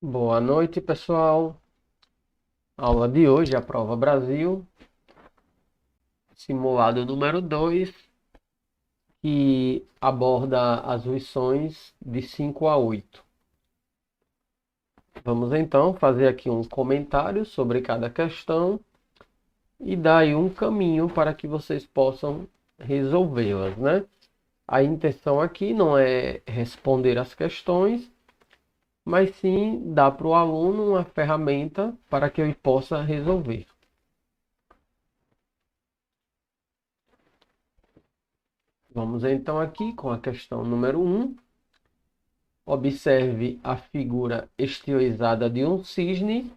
Boa noite, pessoal. Aula de hoje, a Prova Brasil, simulado número 2, que aborda as lições de 5 a 8. Vamos então fazer aqui um comentário sobre cada questão e dar aí um caminho para que vocês possam resolvê-las, né? A intenção aqui não é responder as questões, mas sim dar para o aluno uma ferramenta para que ele possa resolver. Vamos então aqui com a questão número 1. Observe a figura estilizada de um cisne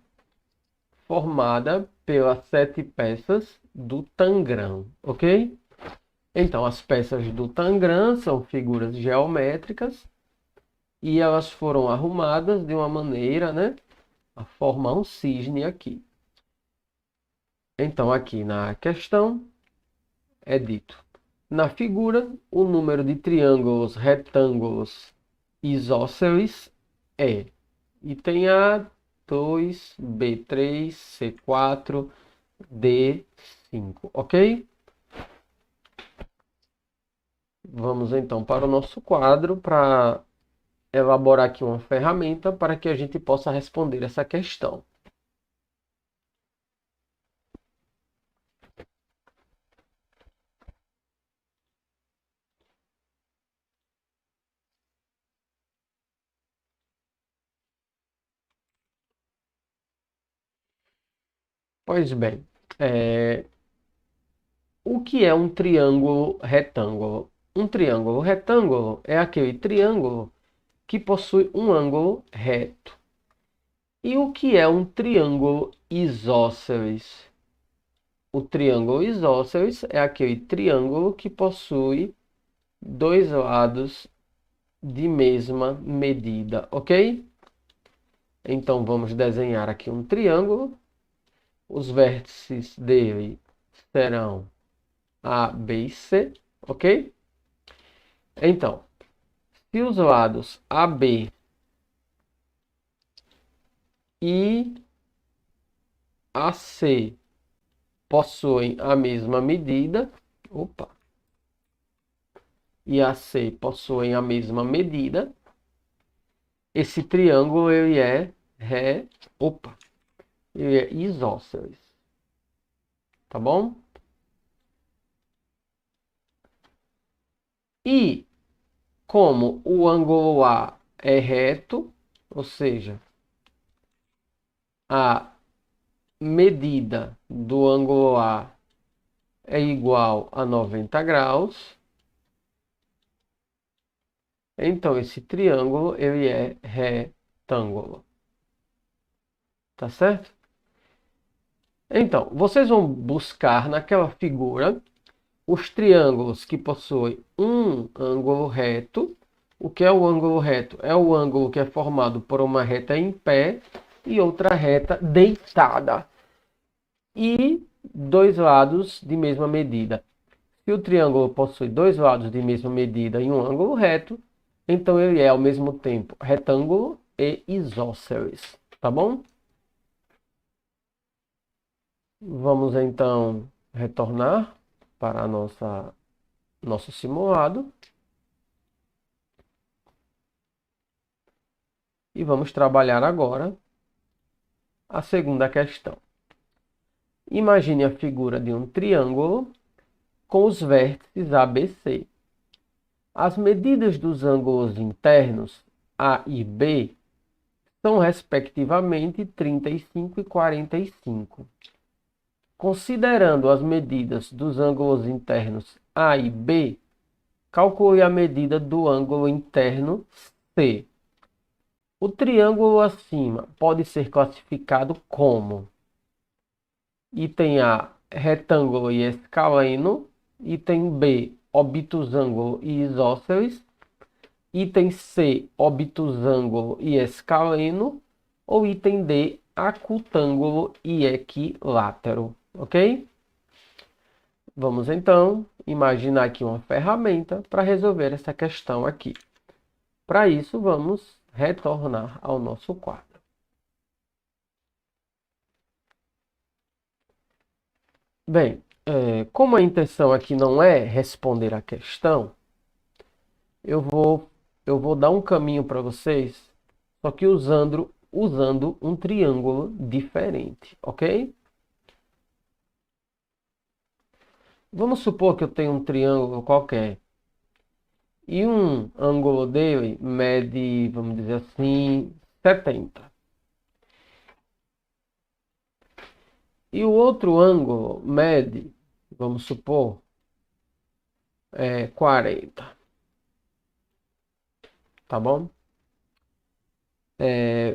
formada pelas 7 peças do Tangram, ok? Então, as peças do Tangram são figuras geométricas e elas foram arrumadas de uma maneira, né, a formar um cisne aqui. Então, aqui na questão é dito: na figura, o número de triângulos retângulos isósceles é item A, 2, B3, C4, D5, ok? Vamos então para o nosso quadro para elaborar aqui uma ferramenta para que a gente possa responder essa questão. Pois bem, o que é um triângulo retângulo? Um triângulo retângulo é aquele triângulo que possui um ângulo reto. E o que é um triângulo isósceles? O triângulo isósceles é aquele triângulo que possui dois lados de mesma medida, ok? Então vamos desenhar aqui um triângulo. Os vértices dele serão A, B e C, ok? Então, se os lados AB e AC possuem a mesma medida, e AC possuem a mesma medida, esse triângulo ele é isósceles, tá bom? E como o ângulo A é reto, ou seja, a medida do ângulo A é igual a 90 graus, então esse triângulo ele é retângulo. Tá certo? Então, vocês vão buscar naquela figura os triângulos que possuem um ângulo reto. O que é o ângulo reto? É o ângulo que é formado por uma reta em pé e outra reta deitada. E dois lados de mesma medida. Se o triângulo possui dois lados de mesma medida e um ângulo reto, então ele é ao mesmo tempo retângulo e isósceles. Tá bom? Vamos então retornar para nosso simulado. E vamos trabalhar agora a segunda questão. Imagine a figura de um triângulo com os vértices ABC. As medidas dos ângulos internos A e B são respectivamente 35 e 45. Considerando as medidas dos ângulos internos A e B, calcule a medida do ângulo interno C. O triângulo acima pode ser classificado como item A, retângulo e escaleno, item B, obtusângulo e isósceles, item C, obtusângulo e escaleno, ou item D, acutângulo e equilátero, ok? Vamos então imaginar aqui uma ferramenta para resolver essa questão aqui. Para isso, vamos retornar ao nosso quadro. Bem, como a intenção aqui não é responder a questão, eu vou, eu vou dar um caminho para vocês, só que usando um triângulo diferente, ok? Vamos supor que eu tenho um triângulo qualquer e um ângulo dele mede, vamos dizer assim, 70. E o outro ângulo mede, vamos supor, 40, tá bom?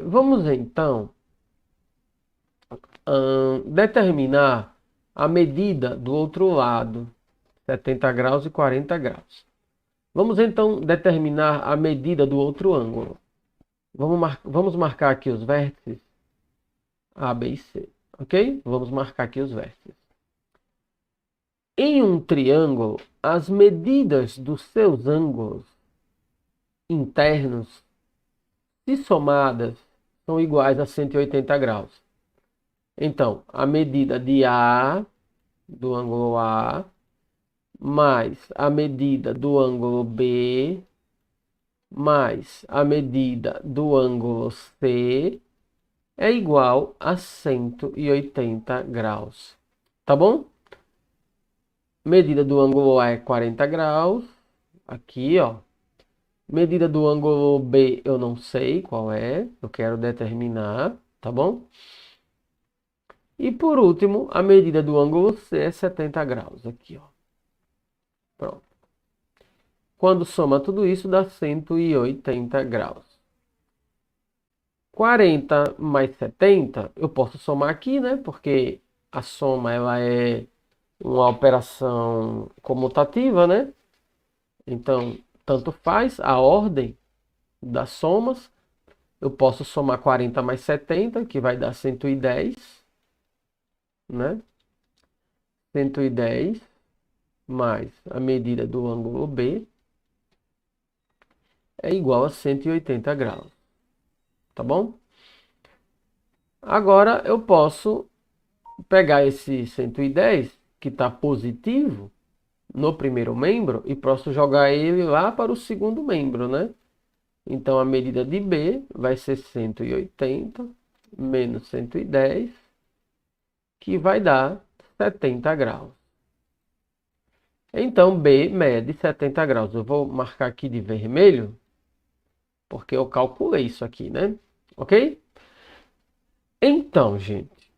Vamos então determinar a medida do outro lado, 70 graus e 40 graus. Vamos então determinar a medida do outro ângulo. Vamos marcar aqui os vértices A, B e C, ok? Vamos marcar aqui os vértices. Em um triângulo, as medidas dos seus ângulos internos, se somadas, são iguais a 180 graus. Então, a medida de A, do ângulo A, mais a medida do ângulo B, mais a medida do ângulo C, é igual a 180 graus. Tá bom? Medida do ângulo A é 40 graus. Aqui, ó. Medida do ângulo B eu não sei qual é. Eu quero determinar, tá bom? E por último, a medida do ângulo C é 70 graus. Aqui, ó. Pronto. Quando soma tudo isso, dá 180 graus. 40 mais 70, eu posso somar aqui, né? Porque a soma ela é uma operação comutativa, né? Então, tanto faz a ordem das somas. Eu posso somar 40 mais 70, que vai dar 110, né? 110 mais a medida do ângulo B é igual a 180 graus, tá bom? Agora eu posso pegar esse 110, que está positivo, no primeiro membro, e posso jogar ele lá para o segundo membro, né? Então, a medida de B vai ser 180 menos 110, que vai dar 70 graus. Então, B mede 70 graus. Eu vou marcar aqui de vermelho, porque eu calculei isso aqui, né? Ok? Então, gente,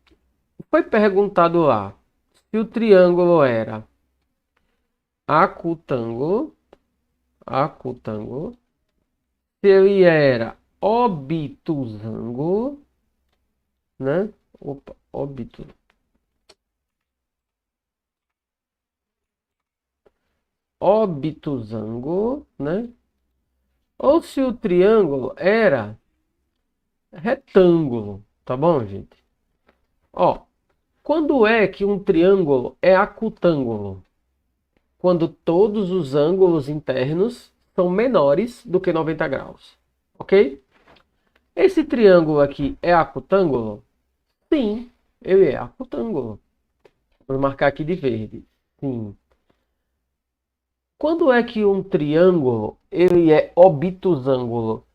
foi perguntado lá se o triângulo era acutângulo, se ele era obtusângulo, né? Opa, obtusângulo, né? Ou se o triângulo era retângulo, tá bom, gente? Ó, quando é que um triângulo é acutângulo? Quando todos os ângulos internos são menores do que 90 graus, ok? Esse triângulo aqui é acutângulo? Sim, ele é acutângulo. Vou marcar aqui de verde. Sim. Quando é que um triângulo ele é obtusângulo?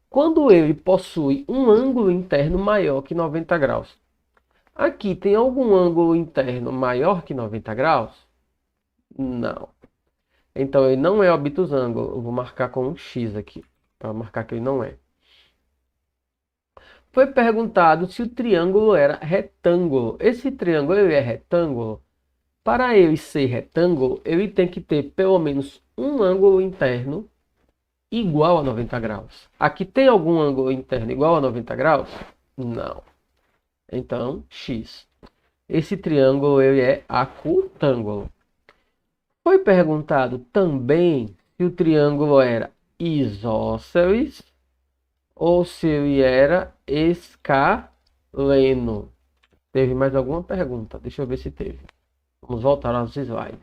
Quando ele possui um ângulo interno maior que 90 graus. Aqui tem algum ângulo interno maior que 90 graus? Não. Então ele não é obtusângulo. Eu vou marcar com um X aqui, para marcar que ele não é. Foi perguntado se o triângulo era retângulo. Esse triângulo ele é retângulo? Para ele ser retângulo, ele tem que ter pelo menos um ângulo interno igual a 90 graus. Aqui tem algum ângulo interno igual a 90 graus? Não. Então, X. Esse triângulo ele é acutângulo. Foi perguntado também se o triângulo era isósceles ou se ele era escaleno. Teve mais alguma pergunta? Deixa eu ver se teve. Vamos voltar aos slides.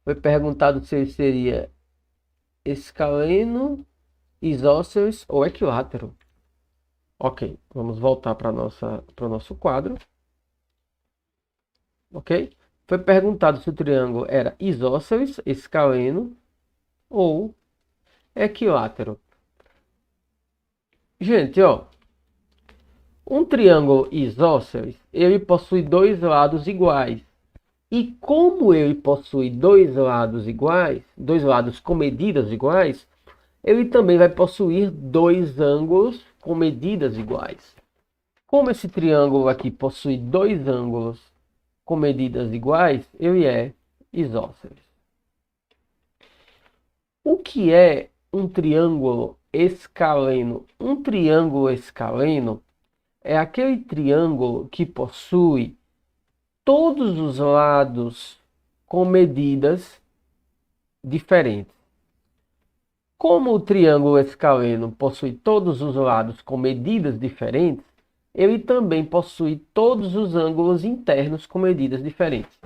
Foi perguntado se ele seria escaleno, isósceles ou equilátero. Ok, vamos voltar para o nosso quadro. Ok? Foi perguntado se o triângulo era isósceles, escaleno ou equilátero. Gente, ó, um triângulo isósceles, ele possui dois lados iguais. E como ele possui dois lados iguais, dois lados com medidas iguais, ele também vai possuir dois ângulos com medidas iguais. Como esse triângulo aqui possui dois ângulos com medidas iguais, ele é isósceles. O que é um triângulo escaleno? Um triângulo escaleno é aquele triângulo que possui todos os lados com medidas diferentes. Como o triângulo escaleno possui todos os lados com medidas diferentes, ele também possui todos os ângulos internos com medidas diferentes.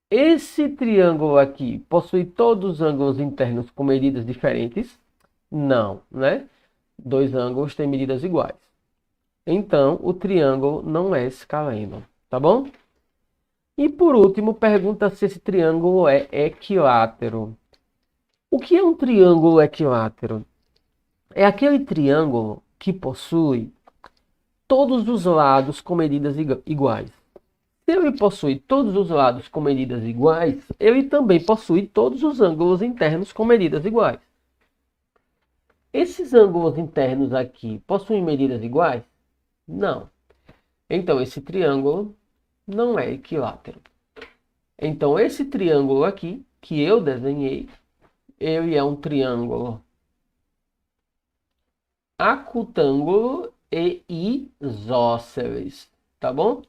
Esse triângulo aqui possui todos os ângulos internos com medidas diferentes? Não, né? Dois ângulos têm medidas iguais. Então, o triângulo não é escaleno, tá bom? E por último, pergunta se esse triângulo é equilátero. O que é um triângulo equilátero? É aquele triângulo que possui todos os lados com medidas iguais. Se ele possui todos os lados com medidas iguais, ele também possui todos os ângulos internos com medidas iguais. Esses ângulos internos aqui possuem medidas iguais? Não. Então, esse triângulo não é equilátero. Então, esse triângulo aqui, que eu desenhei, ele é um triângulo acutângulo e isósceles, tá bom?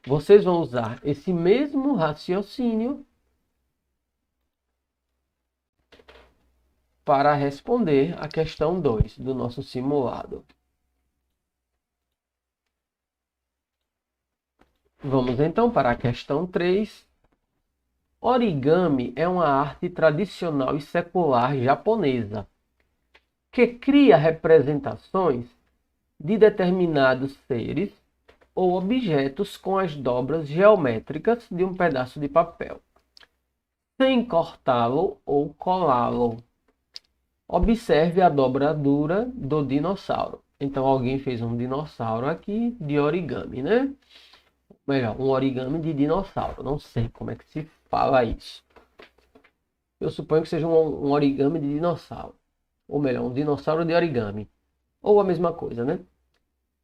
Vocês vão usar esse mesmo raciocínio para responder a questão 2 do nosso simulado. Vamos então para a questão 3. Origami é uma arte tradicional e secular japonesa que cria representações de determinados seres ou objetos com as dobras geométricas de um pedaço de papel, sem cortá-lo ou colá-lo. Observe a dobradura do dinossauro. Então alguém fez um dinossauro aqui de origami, né? Melhor, um origami de dinossauro. Não sei como é que se fala isso. Eu suponho que seja um origami de dinossauro. Ou melhor, um dinossauro de origami. Ou a mesma coisa, né?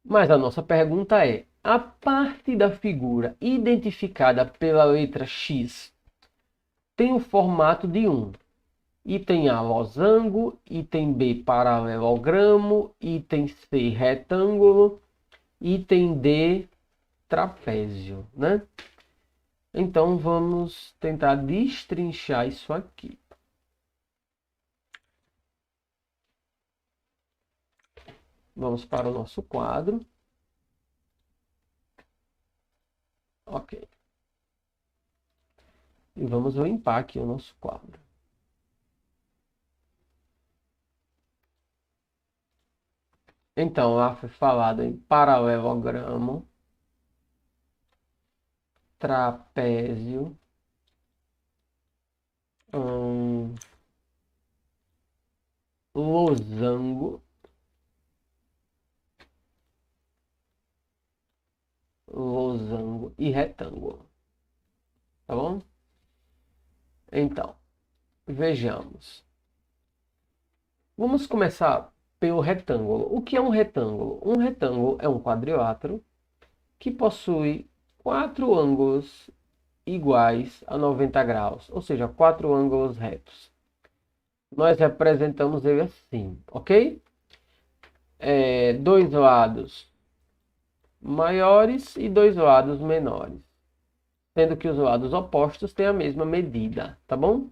Mas a nossa pergunta é: a parte da figura identificada pela letra X tem o formato de 1. Item A, losango. Item B, paralelogramo. Item C, retângulo. Item D, trapézio, né? Então vamos tentar destrinchar isso aqui. Vamos para o nosso quadro. Ok. E vamos limpar aqui o nosso quadro. Então, lá foi falado em paralelogramo, trapézio, losango, e retângulo. Tá bom? Então, vejamos. Vamos começar pelo retângulo. O que é um retângulo? Um retângulo é um quadrilátero que possui 4 ângulos iguais a 90 graus, ou seja, 4 ângulos retos. Nós representamos ele assim, ok? Dois lados maiores e dois lados menores, sendo que os lados opostos têm a mesma medida, tá bom?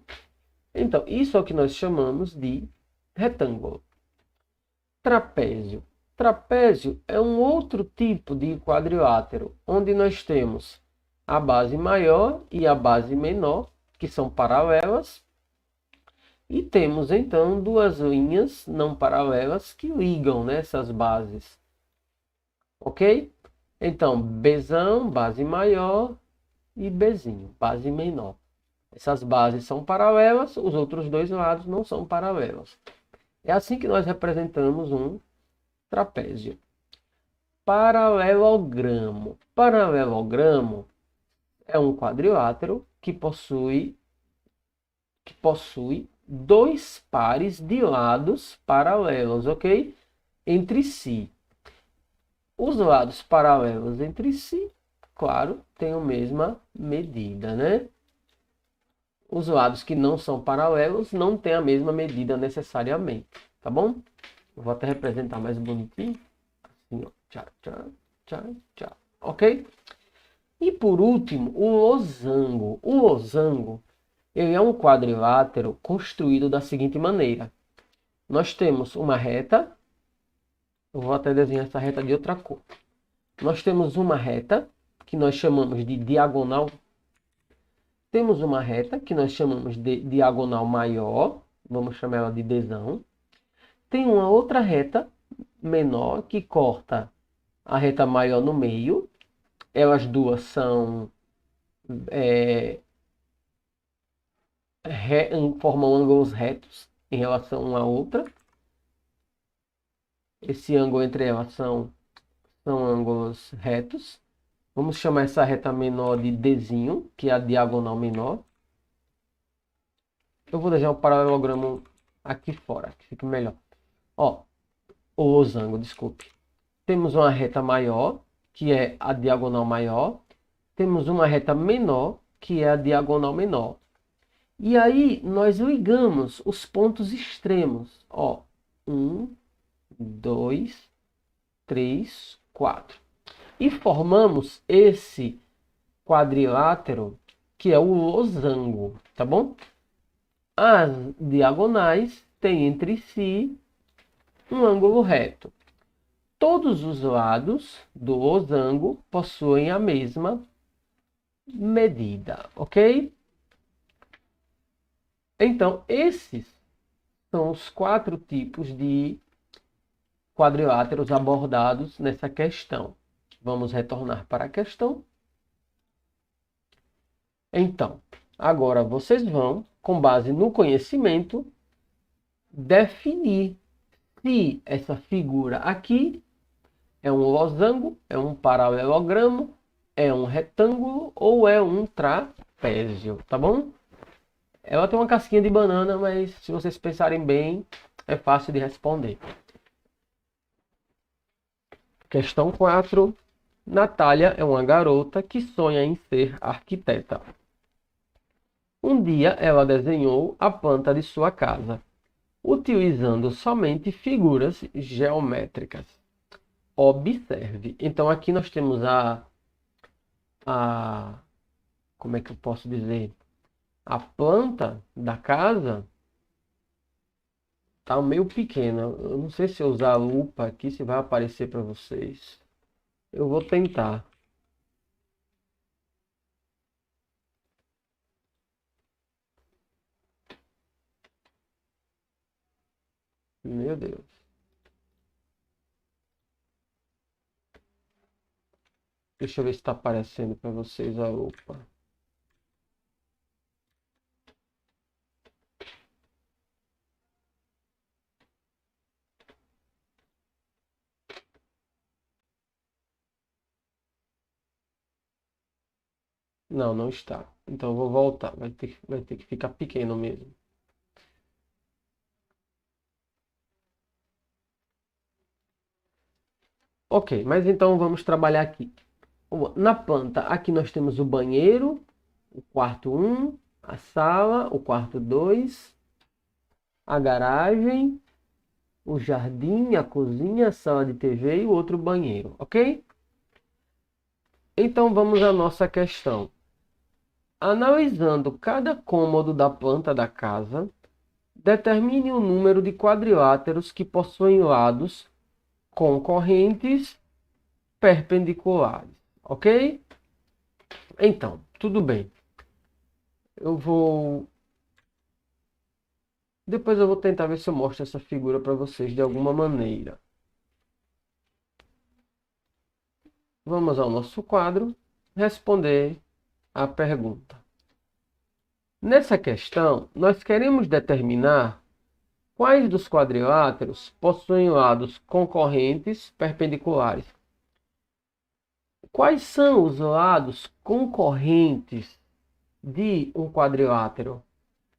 Então, isso é o que nós chamamos de retângulo. Trapézio. Trapézio é um outro tipo de quadrilátero, onde nós temos a base maior e a base menor, que são paralelas, e temos então duas linhas não paralelas que ligam, né, essas bases. ok? Então, Bzão, base maior, e Bzinho, base menor. Essas bases são paralelas, os outros dois lados não são paralelos. É assim que nós representamos um trapézio. Paralelogramo. Paralelogramo é um quadrilátero que possui dois pares de lados paralelos, ok? Entre si. Os lados paralelos entre si, claro, têm a mesma medida, né? Os lados que não são paralelos não têm a mesma medida necessariamente, tá bom? Eu vou até representar mais bonitinho. Assim, ó. Tchau, tchau, tchau, tchau. Ok? E por último, o losango. O losango, ele é um quadrilátero construído da seguinte maneira. Nós temos uma reta. Eu vou até desenhar essa reta de outra cor. Nós temos uma reta, que nós chamamos de diagonal. Temos uma reta, que nós chamamos de diagonal maior. Vamos chamar ela de Dzão. Tem uma outra reta menor, que corta a reta maior no meio. Elas duas são... formam ângulos retos em relação uma à outra. Esse ângulo entre elas são ângulos retos. Vamos chamar essa reta menor de Dzinho, que é a diagonal menor. Eu vou deixar o paralelogramo aqui fora, que fica melhor. Ó, o losango, desculpe. Temos uma reta maior, que é a diagonal maior. Temos uma reta menor, que é a diagonal menor. E aí nós ligamos os pontos extremos. Ó, 1, 2, 3, 4. E formamos esse quadrilátero, que é o losango, tá bom? As diagonais têm entre si um ângulo reto. Todos os lados do losango possuem a mesma medida, ok? Então, esses são os 4 tipos de quadriláteros abordados nessa questão. Vamos retornar para a questão. Então, agora vocês vão, com base no conhecimento, definir se essa figura aqui é um losango, é um paralelogramo, é um retângulo ou é um trapézio, tá bom? Ela tem uma casquinha de banana, mas se vocês pensarem bem, é fácil de responder. Questão 4. Natália é uma garota que sonha em ser arquiteta. Um dia ela desenhou a planta de sua casa, utilizando somente figuras geométricas. Observe. Então aqui nós temos como é que eu posso dizer? A planta da casa tá meio pequena. Eu não sei se eu usar a lupa aqui, se vai aparecer para vocês. Eu vou tentar. Meu Deus. Deixa eu ver se está aparecendo para vocês a lupa. Não, não está. Então eu vou voltar. Vai ter que ficar pequeno mesmo. Ok, mas então vamos trabalhar aqui. Na planta, aqui nós temos o banheiro, o quarto 1, a sala, o quarto 2, a garagem, o jardim, a cozinha, a sala de TV e o outro banheiro, ok? Então vamos à nossa questão. Analisando cada cômodo da planta da casa, determine o número de quadriláteros que possuem lados concorrentes perpendiculares, ok? Então, tudo bem. Depois eu vou tentar ver se eu mostro essa figura para vocês de alguma maneira. Vamos ao nosso quadro, responder a pergunta. Nessa questão, nós queremos determinar quais dos quadriláteros possuem lados concorrentes perpendiculares. Quais são os lados concorrentes de um quadrilátero?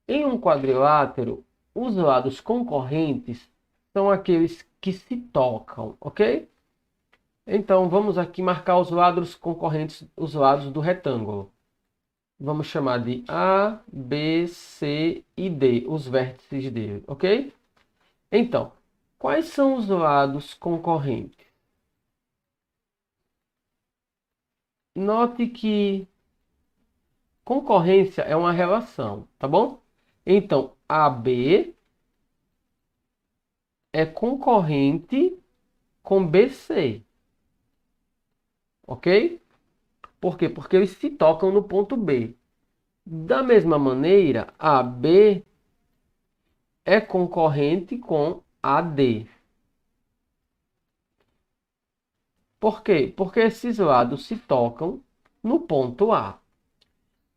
Em um quadrilátero, os lados concorrentes são aqueles que se tocam, ok? Então, vamos aqui marcar os lados concorrentes, os lados do retângulo. Vamos chamar de A, B, C e D, os vértices dele, ok? Então, quais são os lados concorrentes? Note que concorrência é uma relação, tá bom? Então, AB é concorrente com BC. Ok? Por quê? Porque eles se tocam no ponto B. Da mesma maneira, AB é concorrente com AD. Por quê? Porque esses lados se tocam no ponto A.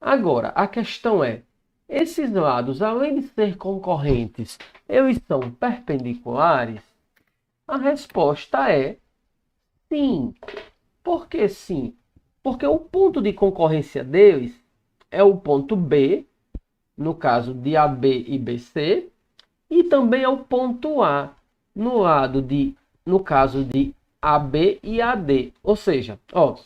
Agora, a questão é, esses lados, além de ser concorrentes, eles são perpendiculares? A resposta é sim. Por que sim? Porque o ponto de concorrência deles é o ponto B, no caso de AB e BC, e também é o ponto A, no caso de AB e AD. Ou seja, ó,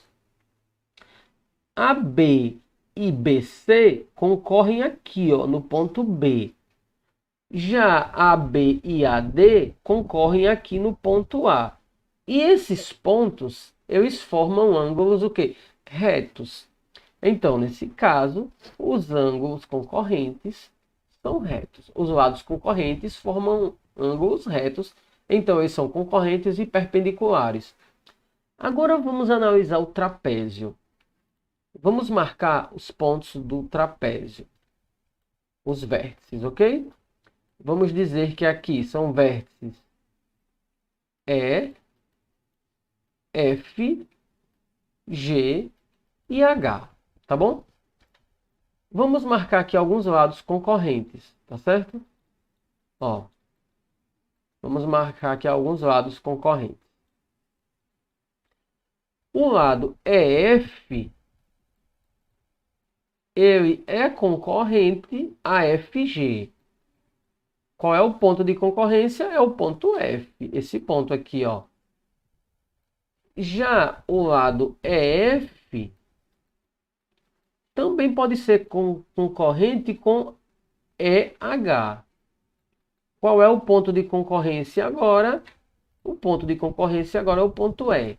AB e BC concorrem aqui, ó, no ponto B. Já AB e AD concorrem aqui no ponto A. E esses pontos, eles formam ângulos o quê? Retos. Então, nesse caso, os ângulos concorrentes são retos. Os lados concorrentes formam ângulos retos. Então, eles são concorrentes e perpendiculares. Agora, vamos analisar o trapézio. Vamos marcar os pontos do trapézio. Os vértices, ok? Vamos dizer que aqui são vértices E, F, G e H, tá bom? Vamos marcar aqui alguns lados concorrentes, tá certo? Ó, vamos marcar aqui alguns lados concorrentes. O lado EF, ele é concorrente a FG. Qual é o ponto de concorrência? É o ponto F, esse ponto aqui, ó. Já o lado EF também pode ser concorrente com EH. Qual é o ponto de concorrência agora? O ponto de concorrência agora é o ponto E.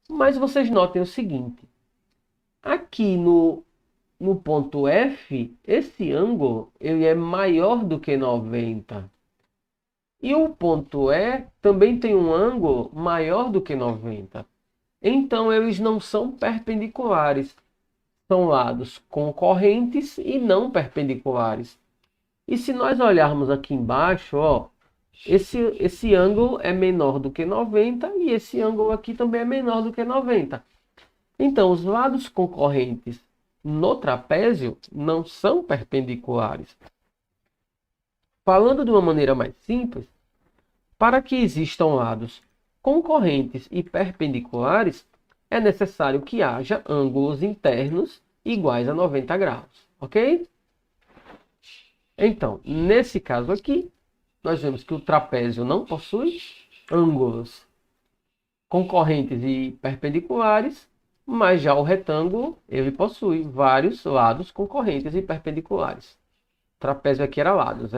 Mas vocês notem o seguinte. Aqui no ponto F, esse ângulo ele é maior do que 90. E o ponto E também tem um ângulo maior do que 90. Então, eles não são perpendiculares. São lados concorrentes e não perpendiculares. E se nós olharmos aqui embaixo, ó, esse ângulo é menor do que 90 e esse ângulo aqui também é menor do que 90. Então, os lados concorrentes no trapézio não são perpendiculares. Falando de uma maneira mais simples, para que existam lados concorrentes e perpendiculares, é necessário que haja ângulos internos iguais a 90 graus, ok? Então, nesse caso aqui, nós vemos que o trapézio não possui ângulos concorrentes e perpendiculares, mas já o retângulo, ele possui vários lados concorrentes e perpendiculares. O trapézio aqui era lados,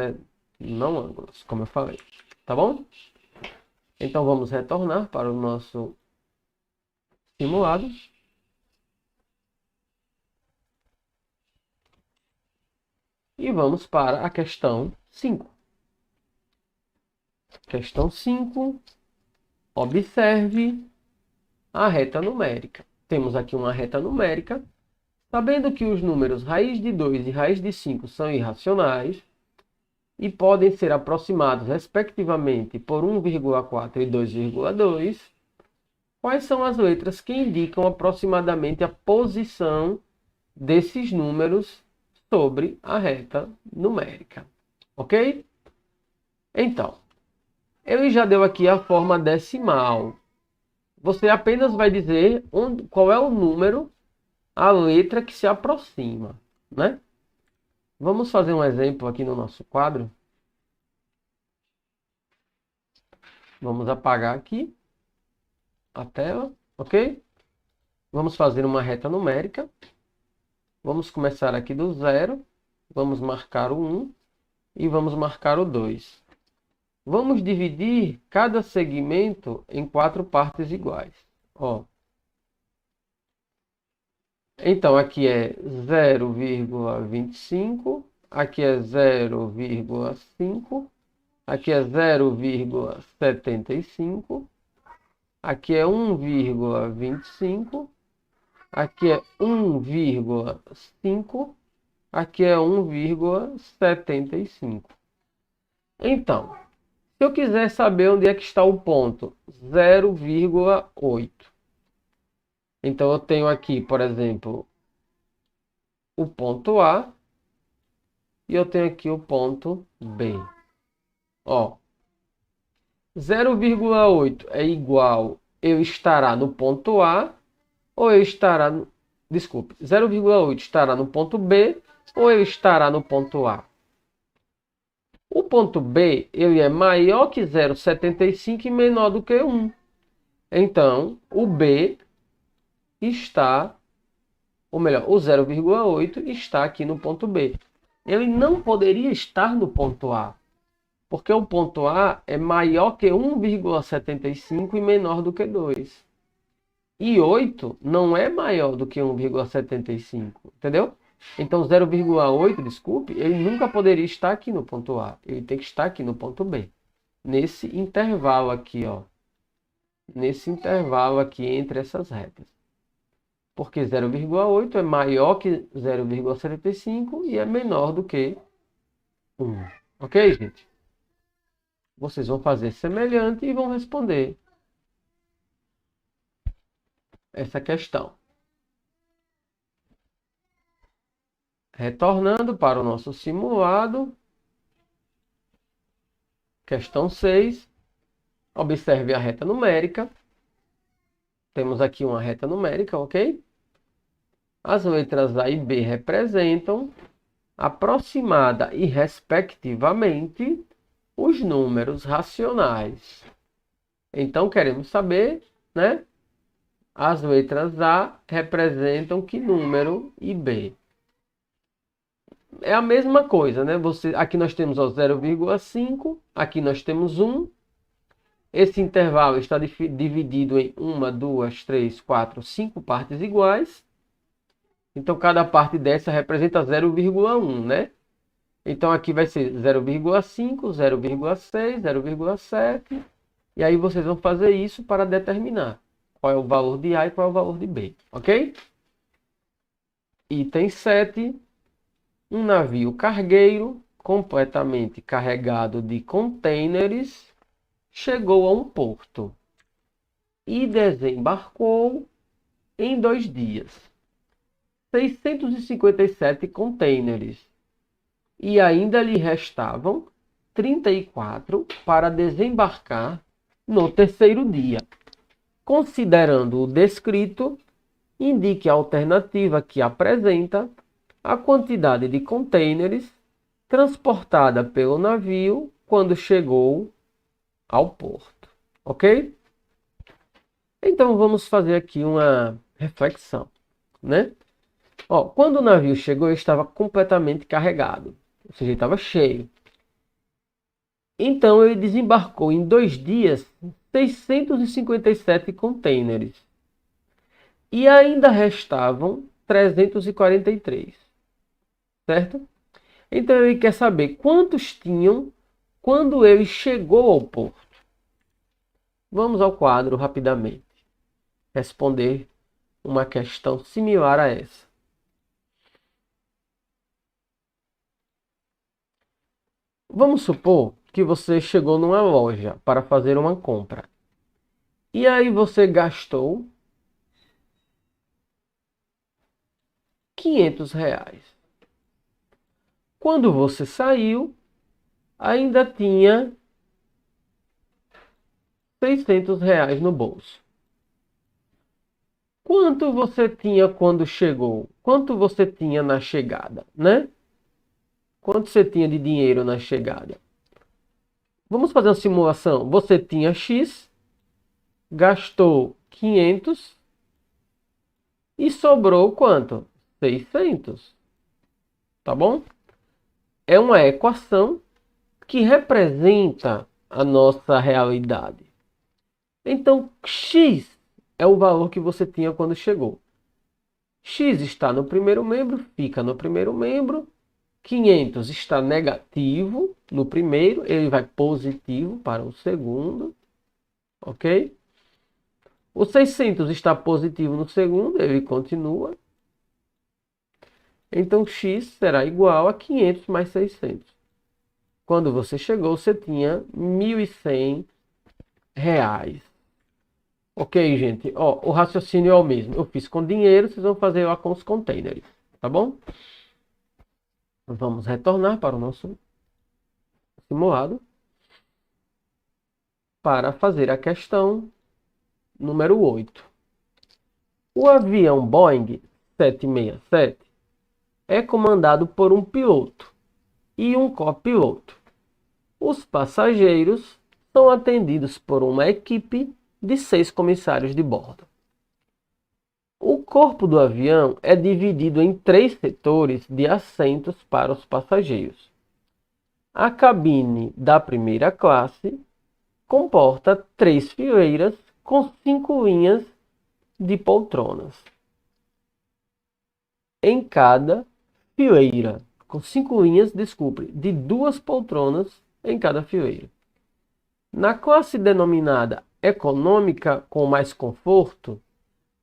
não ângulos, como eu falei. Tá bom? Então, vamos retornar para o nosso simulado. E vamos para a questão 5. Questão 5. Observe a reta numérica. Temos aqui uma reta numérica. Sabendo que os números raiz de 2 e raiz de 5 são irracionais e podem ser aproximados, respectivamente, por 1,4 e 2,2, quais são as letras que indicam aproximadamente a posição desses números sobre a reta numérica. Ok? Então, ele já deu aqui a forma decimal. Você apenas vai dizer qual é o número, a letra que se aproxima, né? Vamos fazer um exemplo aqui no nosso quadro. Vamos apagar aqui a tela, ok? Vamos fazer uma reta numérica. Vamos começar aqui do 0. Vamos marcar o 1 e vamos marcar o 2. Vamos dividir cada segmento em 4 partes iguais. Ó. Então, aqui é 0,25, aqui é 0,5, aqui é 0,75, aqui é 1,25, aqui é 1,5, aqui é 1,75. Então, se eu quiser saber onde é que está o ponto 0,8. Então, eu tenho aqui, por exemplo, o ponto A e eu tenho aqui o ponto B. Ó, 0,8 é igual, eu estará no ponto A ou eu estará... Desculpe, 0,8 estará no ponto B ou eu estará no ponto A. O ponto B, ele é maior que 0,75 e menor do que 1. Então, o B está, ou melhor, o 0,8 está aqui no ponto B. Ele não poderia estar no ponto A, porque o ponto A é maior que 1,75 e menor do que 2. E 8 não é maior do que 1,75, entendeu? Então 0,8, desculpe, ele nunca poderia estar aqui no ponto A. Ele tem que estar aqui no ponto B. Nesse intervalo aqui, ó. Nesse intervalo aqui entre essas retas. Porque 0,8 é maior que 0,75 e é menor do que 1. Ok, gente? Vocês vão fazer semelhante e vão responder essa questão. Retornando para o nosso simulado. Questão 6. Observe a reta numérica. Temos aqui uma reta numérica, ok? As letras A e B representam, aproximada e respectivamente, os números racionais. Então, queremos saber, né? As letras A representam que número e B. É a mesma coisa, né? Aqui nós temos 0,5, aqui nós temos 1. Esse intervalo está dividido em 1, 2, 3, 4, 5 partes iguais. Então, cada parte dessa representa 0,1, né? Então, aqui vai ser 0,5, 0,6, 0,7. E aí vocês vão fazer isso para determinar qual é o valor de A e qual é o valor de B, ok? Item 7. Um navio cargueiro completamente carregado de contêineres chegou a um porto e desembarcou em 2 dias. 657 contêineres. E ainda lhe restavam 34 para desembarcar no 3º dia. Considerando o descrito, indique a alternativa que apresenta a quantidade de contêineres transportada pelo navio quando chegou ao porto. Ok? Então vamos fazer aqui uma reflexão, né? Ó, quando o navio chegou, ele estava completamente carregado, ou seja, ele estava cheio. Então ele desembarcou em 2 dias 657 contêineres e ainda restavam 343, certo? Então ele quer saber quantos tinham quando ele chegou ao porto. Vamos ao quadro rapidamente responder uma questão similar a essa. Vamos supor que você chegou numa loja para fazer uma compra E aí você gastou R$ 500. Quando você saiu, ainda tinha R$ 600 no bolso. Quanto você tinha quando chegou? Quanto você tinha na chegada, né? Quanto você tinha de dinheiro na chegada? Vamos fazer uma simulação. Você tinha X, gastou 500 e sobrou quanto? 600. Tá bom? É uma equação que representa a nossa realidade. Então, X é o valor que você tinha quando chegou. X está no primeiro membro, fica no primeiro membro. 500 está negativo no primeiro, ele vai positivo para o segundo, ok? O 600 está positivo no segundo, ele continua. Então, X será igual a 500 mais 600. Quando você chegou, você tinha R$ 1.100. Ok, gente? Ó, o raciocínio é o mesmo. Eu fiz com dinheiro, vocês vão fazer lá com os containers, tá bom? Vamos retornar para o nosso simulado para fazer a questão número 8. O avião Boeing 767 é comandado por um piloto e um copiloto. Os passageiros são atendidos por uma equipe de 6 comissários de bordo. O corpo do avião é dividido em 3 setores de assentos para os passageiros. A cabine da primeira classe comporta 3 fileiras com 5 linhas de poltronas. Em cada fileira, com 5 linhas, de 2 poltronas em cada fileira. Na classe denominada econômica com mais conforto,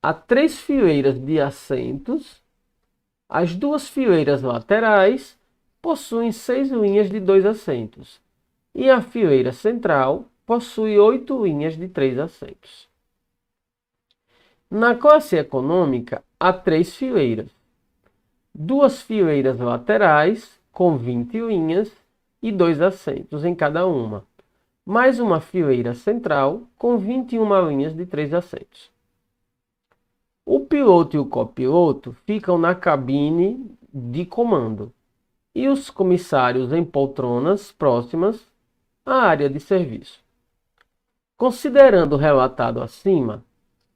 há 3 fileiras de assentos. As 2 fileiras laterais possuem 6 linhas de 2 assentos. E a fileira central possui 8 linhas de 3 assentos. Na classe econômica, há 3 fileiras. 2 fileiras laterais com 20 linhas e 2 assentos em cada uma, mais uma fileira central com 21 linhas de 3 assentos. O piloto e o copiloto ficam na cabine de comando e os comissários em poltronas próximas à área de serviço. Considerando o relatado acima,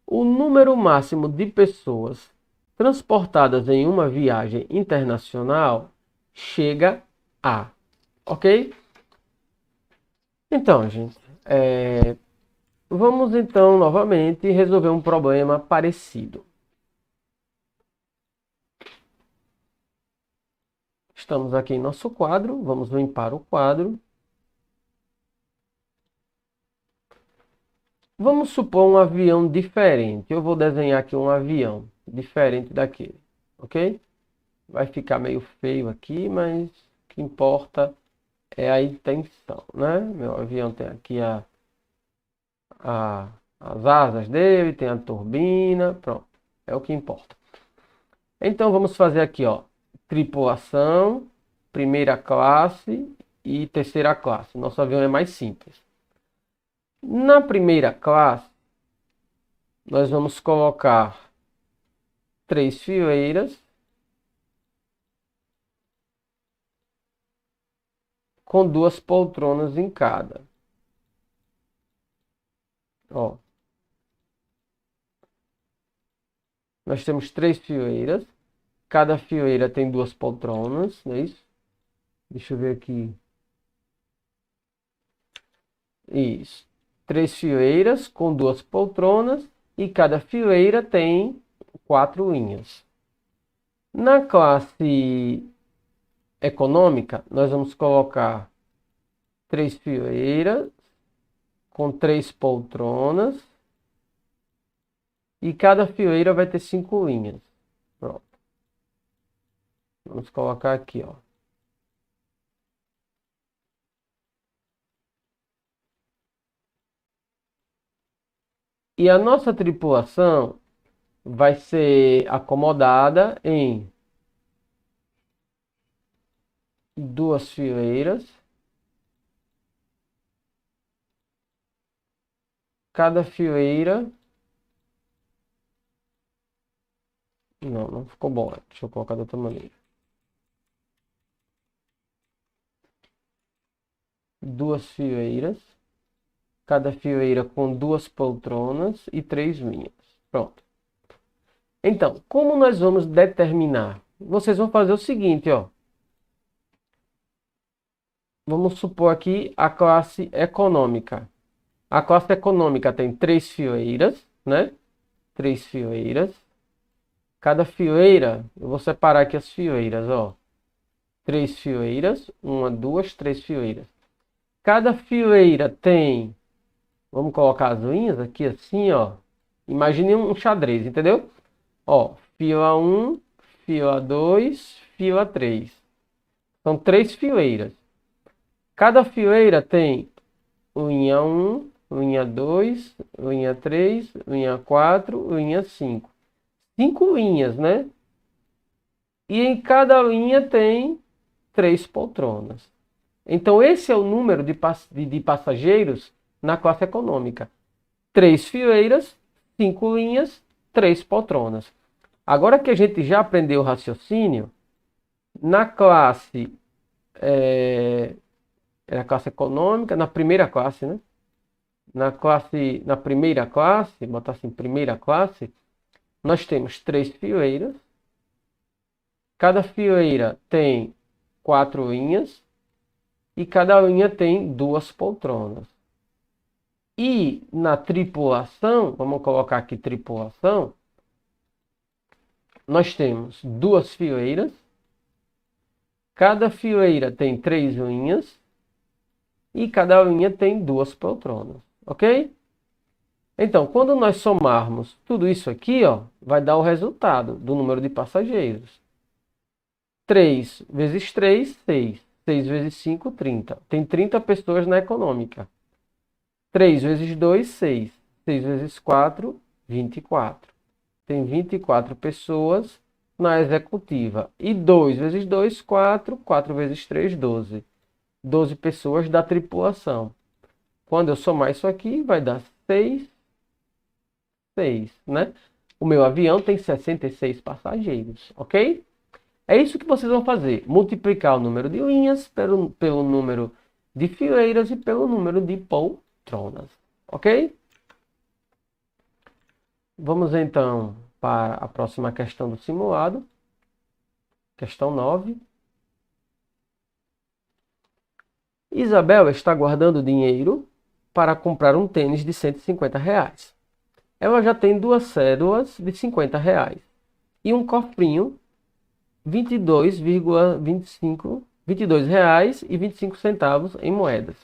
o número máximo de pessoas transportadas em uma viagem internacional chega a, ok? Então, gente, vamos então novamente resolver um problema parecido. Estamos aqui em nosso quadro, vamos limpar o quadro. Vamos supor um avião diferente. Eu vou desenhar aqui um avião diferente daquele, ok? Vai ficar meio feio aqui, mas o que importa é a intenção, né? Meu avião tem aqui as asas dele, tem a turbina, pronto. É o que importa. Então vamos fazer aqui, ó, tripulação, primeira classe e terceira classe. Nosso avião é mais simples. Na primeira classe, nós vamos colocar 3 fileiras com 2 poltronas em cada. Ó, nós temos 3 fileiras. Cada fileira tem 2 poltronas, não é isso? Deixa eu ver aqui. Isso. 3 fileiras com 2 poltronas e cada fileira tem 4 linhas. Na classe econômica, nós vamos colocar 3 fileiras com 3 poltronas e cada fileira vai ter 5 linhas. Pronto. Vamos colocar aqui, ó. E a nossa tripulação vai ser acomodada em duas fileiras. Cada fileira... Não, não ficou bom. Deixa eu colocar de outra maneira. Duas fileiras. Cada fileira com duas poltronas e 3 linhas. Pronto. Então, como nós vamos determinar? Vocês vão fazer o seguinte, ó. Vamos supor aqui a classe econômica. A classe econômica tem 3 fileiras, né? 3 fileiras. Cada fileira, eu vou separar aqui as fileiras, ó. 3 fileiras, uma, duas, 3 fileiras. Cada fileira tem, vamos colocar as linhas aqui assim, ó. Imagine um xadrez, entendeu? Ó, fila 1, fila 2, fila 3. São 3 fileiras. Cada fileira tem linha 1, linha 2, linha 3, linha 4, linha 5. 5 linhas, né? E em cada linha tem 3 poltronas. Então, esse é o número de passageiros na classe econômica. 3 fileiras, 5 linhas, 3 poltronas. Agora que a gente já aprendeu o raciocínio, na classe, na classe econômica, na primeira classe, né? Na primeira classe, botar assim, primeira classe, nós temos 3 fileiras. Cada fileira tem 4 linhas e cada linha tem 2 poltronas. E na tripulação, vamos colocar aqui tripulação, nós temos 2 fileiras. Cada fileira tem 3 linhas e cada linha tem 2 poltronas, ok? Então, quando nós somarmos tudo isso aqui, ó, vai dar o resultado do número de passageiros. 3 vezes 3, 6. 6 vezes 5, 30. Tem 30 pessoas na econômica. 3 vezes 2, 6. 6 vezes 4, 24. Tem 24 pessoas na executiva. E 2 vezes 2, 4. 4 vezes 3, 12. 12 pessoas da tripulação. Quando eu somar isso aqui, vai dar 6, 6, né? O meu avião tem 66 passageiros, ok? É isso que vocês vão fazer. Multiplicar o número de linhas pelo número de fileiras e pelo número de poltronas. Ok? Vamos então para a próxima questão do simulado. Questão 9. Isabel está guardando dinheiro para comprar um tênis de R$ 150. Ela já tem 2 cédulas de R$ 50 e um cofrinho 22 reais e 25 centavos em moedas.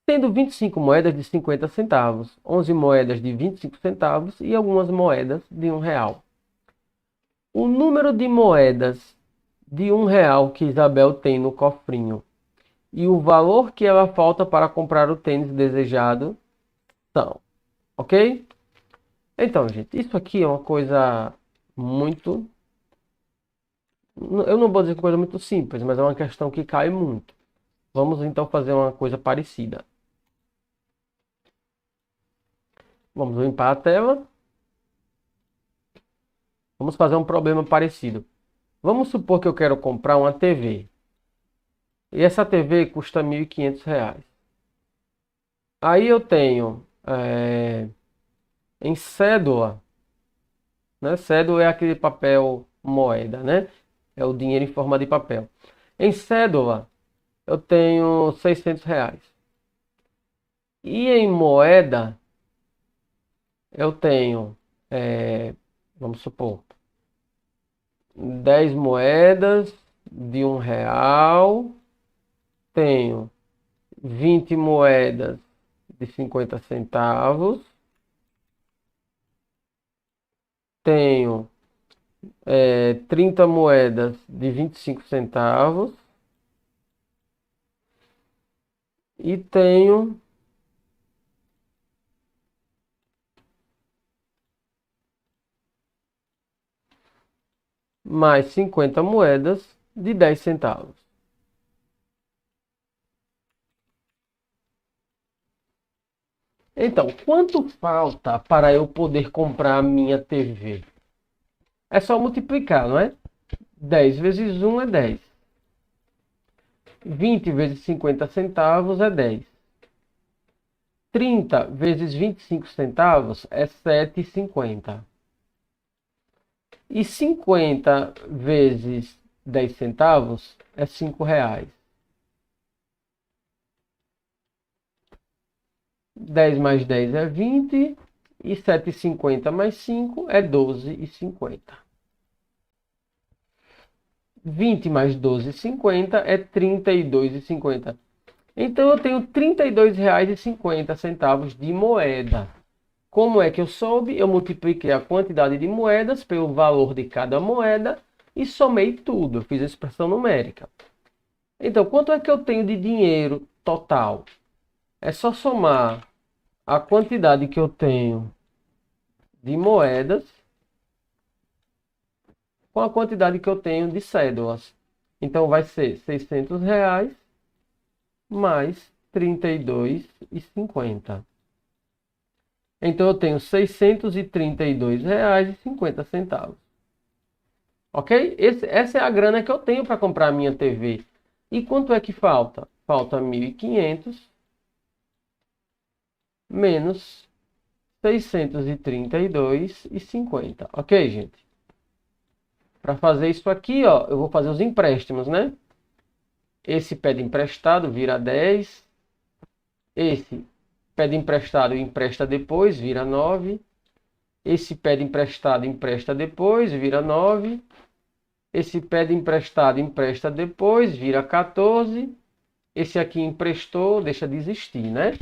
Tendo 25 moedas de 50 centavos, 11 moedas de 25 centavos e algumas moedas de R$ 1. O número de moedas de R$ 1 que Isabel tem no cofrinho e o valor que ela falta para comprar o tênis desejado são, ok? Então, gente, isso aqui é uma coisa muito... Eu não vou dizer que é uma coisa muito simples, mas é uma questão que cai muito. Vamos então fazer uma coisa parecida. Vamos limpar a tela. Vamos fazer um problema parecido. Vamos supor que eu quero comprar uma TV. E essa TV custa R$ 1.500. Aí eu tenho em cédula, né? Cédula é aquele papel moeda, né? É o dinheiro em forma de papel. Em cédula eu tenho R$ 600. E em moeda eu tenho, vamos supor, 10 moedas de R$ 1. Tenho 20 moedas de 50 centavos. Tenho 30 moedas de 25 centavos. E tenho mais 50 moedas de 10 centavos. Então, quanto falta para eu poder comprar a minha TV? É só multiplicar, não é? 10 vezes 1 é 10. 20 vezes 50 centavos é 10. 30 vezes 25 centavos é 7,50. E 50 vezes 10 centavos é 5 reais. 10 mais 10 é 20. E 7,50 mais 5 é 12,50. 20 mais 12,50 é 32,50. Então eu tenho R$ 32,50 de moeda. Como é que eu soube? Eu multipliquei a quantidade de moedas pelo valor de cada moeda e somei tudo. Eu fiz a expressão numérica. Então, quanto é que eu tenho de dinheiro total? É só somar a quantidade que eu tenho de moedas com a quantidade que eu tenho de cédulas. Então, vai ser R$ 600 mais 32,50. Então, eu tenho R$ 632,50. Ok? Essa é a grana que eu tenho para comprar a minha TV. E quanto é que falta? Falta 1.500 menos 632,50. Ok, gente? Para fazer isso aqui, ó, eu vou fazer os empréstimos, né? Esse pede emprestado vira 10. Esse pede emprestado e empresta depois, vira 9. Esse pede emprestado e empresta depois, vira 9. Esse pede emprestado e empresta depois, vira 14. Esse aqui emprestou, deixa de existir, né?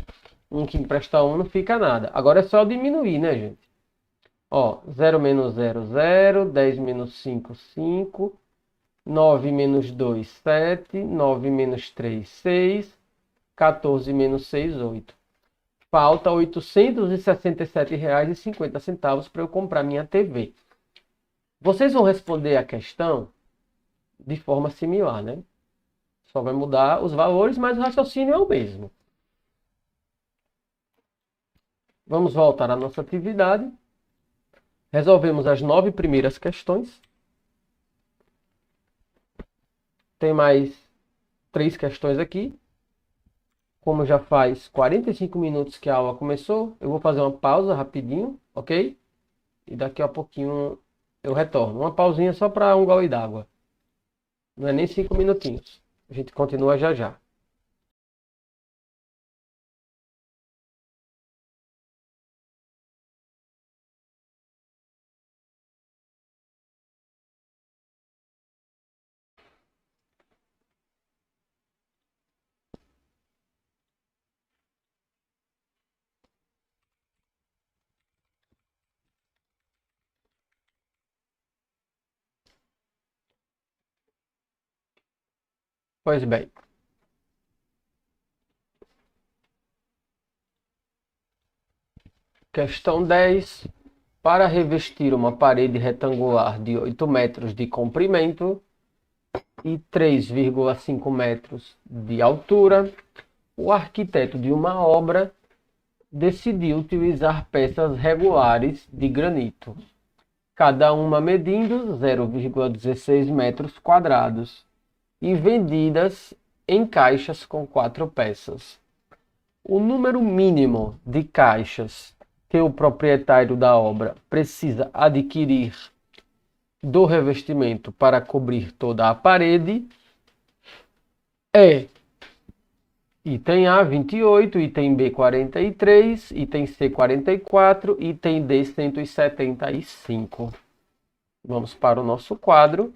Um que empresta 1 não fica nada. Agora é só diminuir, né, gente? Ó, 0 menos 0, 0. 10 menos 5, 5. 9 menos 2, 7. 9 menos 3, 6. 14 menos 6, 8. Falta R$ 867,50 para eu comprar minha TV. Vocês vão responder a questão de forma similar, né? Só vai mudar os valores, mas o raciocínio é o mesmo. Vamos voltar à nossa atividade. Resolvemos as 9 primeiras questões. Tem mais 3 questões aqui. Como já faz 45 minutos que a aula começou, eu vou fazer uma pausa rapidinho, ok? E daqui a pouquinho eu retorno. Uma pausinha só para um gole d'água. Não é nem 5 minutinhos. A gente continua já já. Pois bem. Questão 10. Para revestir uma parede retangular de 8 metros de comprimento e 3,5 metros de altura, o arquiteto de uma obra decidiu utilizar peças regulares de granito, cada uma medindo 0,16 metros quadrados e vendidas em caixas com 4 peças. O número mínimo de caixas que o proprietário da obra precisa adquirir do revestimento para cobrir toda a parede é item A 28, item B 43, item C 44, item D 175. Vamos para o nosso quadro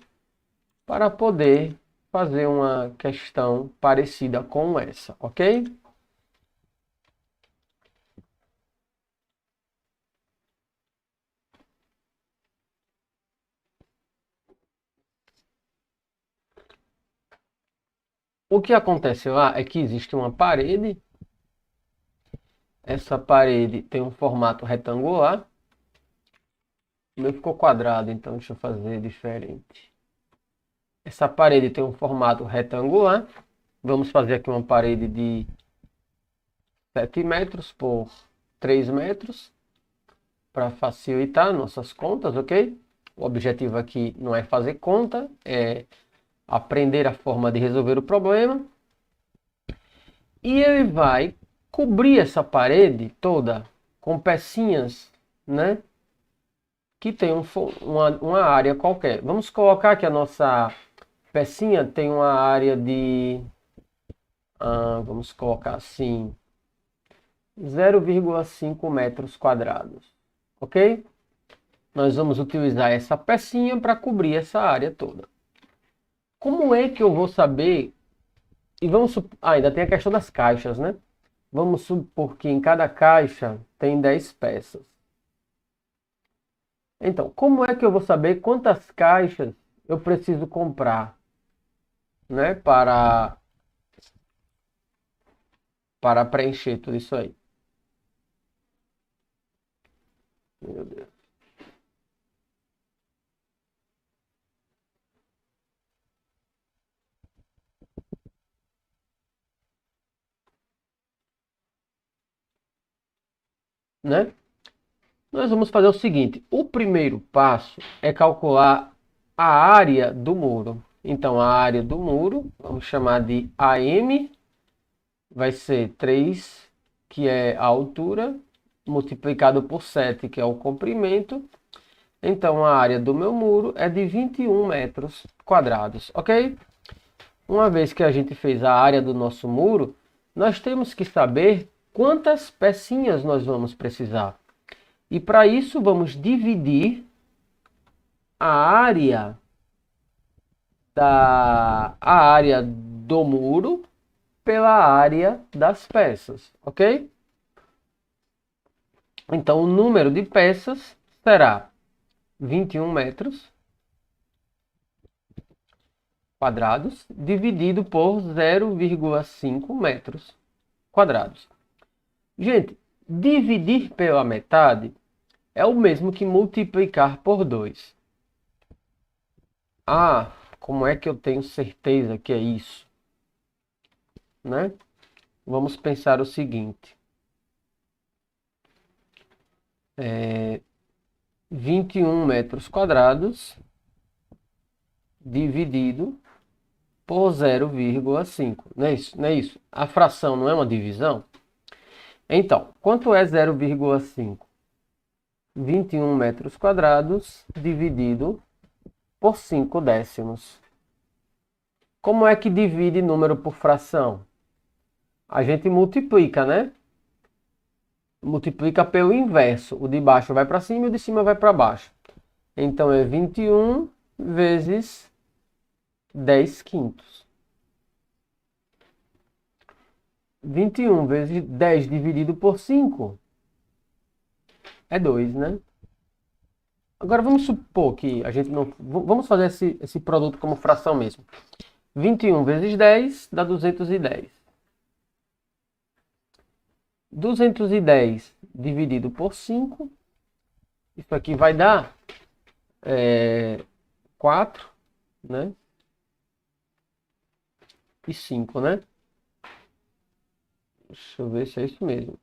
para poder fazer uma questão parecida com essa, ok? O que acontece lá é que existe uma parede. Essa parede tem um formato retangular. O meu ficou quadrado, então deixa eu fazer diferente. Essa parede tem um formato retangular. Vamos fazer aqui uma parede de 7 metros por 3 metros. Para facilitar nossas contas, ok? O objetivo aqui não é fazer conta, é aprender a forma de resolver o problema. E ele vai cobrir essa parede toda com pecinhas, né? Que tem uma área qualquer. Vamos colocar que a nossa pecinha tem uma área de... vamos colocar assim... 0,5 metros quadrados. Ok? Nós vamos utilizar essa pecinha para cobrir essa área toda. Como é que eu vou saber? E vamos ainda tem a questão das caixas, né? Vamos supor que em cada caixa tem 10 peças. Então, como é que eu vou saber quantas caixas eu preciso comprar, né, para preencher tudo isso aí? Meu Deus. Né? Nós vamos fazer o seguinte, o primeiro passo é calcular a área do muro. Então, a área do muro, vamos chamar de AM, vai ser 3, que é a altura, multiplicado por 7, que é o comprimento. Então, a área do meu muro é de 21 metros quadrados, ok? Uma vez que a gente fez a área do nosso muro, nós temos que saber quantas pecinhas nós vamos precisar. E para isso, vamos dividir a área do muro pela área das peças, ok? Então, o número de peças será 21 metros quadrados dividido por 0,5 metros quadrados. Gente, dividir pela metade é o mesmo que multiplicar por 2. Ah, como é que eu tenho certeza que é isso? Né? Vamos pensar o seguinte. 21 metros quadrados dividido por 0,5. Não é isso? Não é isso? A fração não é uma divisão? Então, quanto é 0,5? 21 metros quadrados dividido por 5 décimos. Como é que divide número por fração? A gente multiplica, né? Multiplica pelo inverso. O de baixo vai para cima e o de cima vai para baixo. Então, é 21 vezes 10 quintos. 21 vezes 10 dividido por 5 é 2, né? Agora vamos supor que a gente não... Vamos fazer esse produto como fração mesmo. 21 vezes 10 dá 210. 210 dividido por 5. Isso aqui vai dar 4, né? E 5, né? Deixa eu ver se é isso mesmo.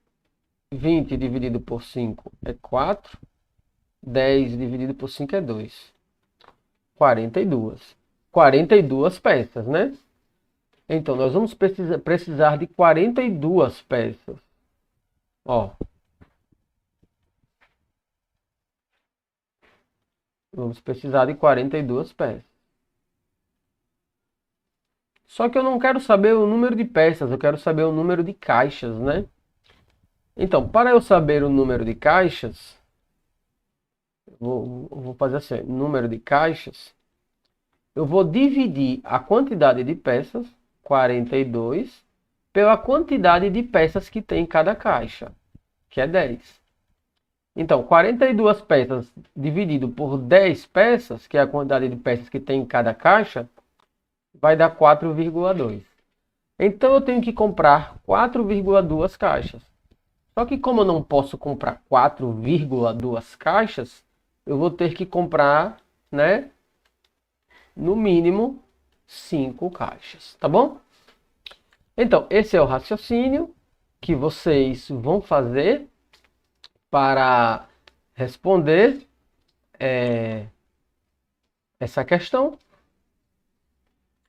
20 dividido por 5 é 4. 10 dividido por 5 é 2. 42. 42 peças, né? Então, nós vamos precisar de 42 peças. Ó. Vamos precisar de 42 peças. Só que eu não quero saber o número de peças, eu quero saber o número de caixas, né? Então, para eu saber o número de caixas, vou fazer assim, número de caixas, eu vou dividir a quantidade de peças, 42, pela quantidade de peças que tem em cada caixa, que é 10. Então, 42 peças dividido por 10 peças, que é a quantidade de peças que tem em cada caixa, vai dar 4,2. Então, eu tenho que comprar 4,2 caixas. Só que como eu não posso comprar 4,2 caixas, eu vou ter que comprar, né, no mínimo 5 caixas, tá bom? Então, esse é o raciocínio que vocês vão fazer para responder essa questão.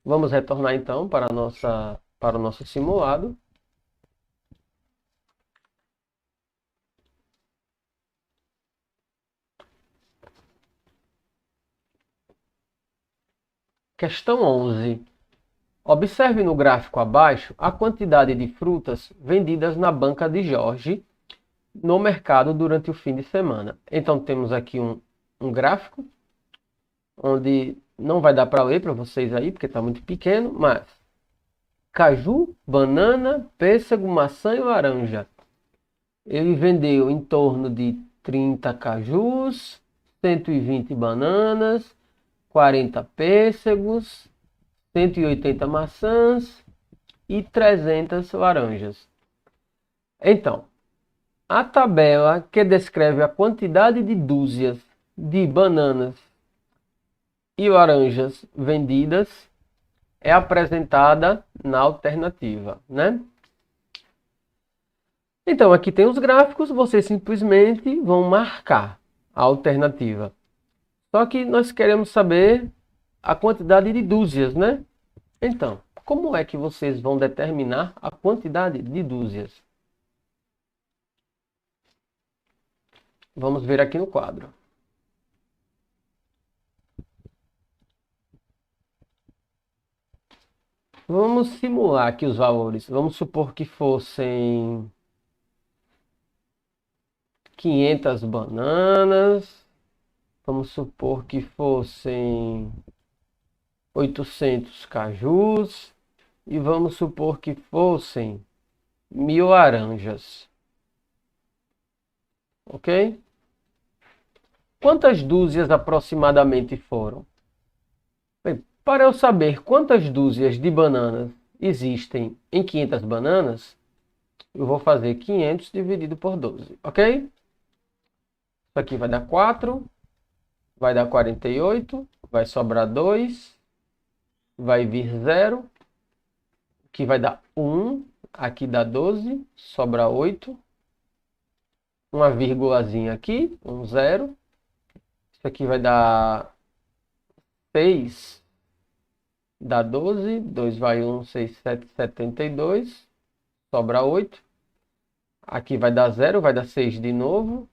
Vamos retornar então para o nosso simulado. Questão 11. Observe no gráfico abaixo a quantidade de frutas vendidas na banca de Jorge no mercado durante o fim de semana. Então temos aqui um gráfico, onde não vai dar para ler para vocês aí, porque está muito pequeno, mas caju, banana, pêssego, maçã e laranja. Ele vendeu em torno de 30 cajus, 120 bananas, 40 pêssegos, 180 maçãs e 300 laranjas. Então, a tabela que descreve a quantidade de dúzias de bananas e laranjas vendidas é apresentada na alternativa, né? Então, aqui tem os gráficos, vocês simplesmente vão marcar a alternativa. Só que nós queremos saber a quantidade de dúzias, né? Então, como é que vocês vão determinar a quantidade de dúzias? Vamos ver aqui no quadro. Vamos simular aqui os valores. Vamos supor que fossem 500 bananas. Vamos supor que fossem 800 cajus. E vamos supor que fossem 1000 laranjas. Ok? Quantas dúzias aproximadamente foram? Bem, para eu saber quantas dúzias de bananas existem em 500 bananas, eu vou fazer 500 dividido por 12, ok? Isso aqui vai dar 4, vai dar 48, vai sobrar 2, vai vir 0, aqui vai dar 1, aqui dá 12, sobra 8, uma vírgulazinha aqui, 0, isso aqui vai dar 6, dá 12, 2 vai 1, 6, 7, 72, sobra 8. Aqui vai dar 0, vai dar 6 de novo.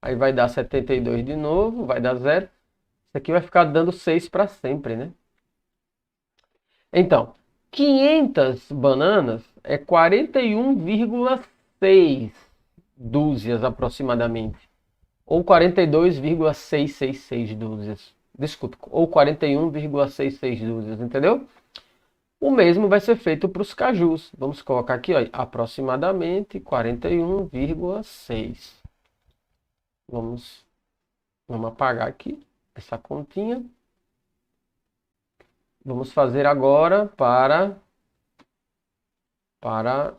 Aí vai dar 72 de novo, vai dar 0. Isso aqui vai ficar dando 6 para sempre, né? Então, 500 bananas é 41,6 dúzias aproximadamente. Ou 42,666 dúzias. Desculpa, ou 41,66 dúzias, entendeu? O mesmo vai ser feito para os cajus. Vamos colocar aqui, ó, aproximadamente 41,6. Vamos apagar aqui essa continha. Vamos fazer agora para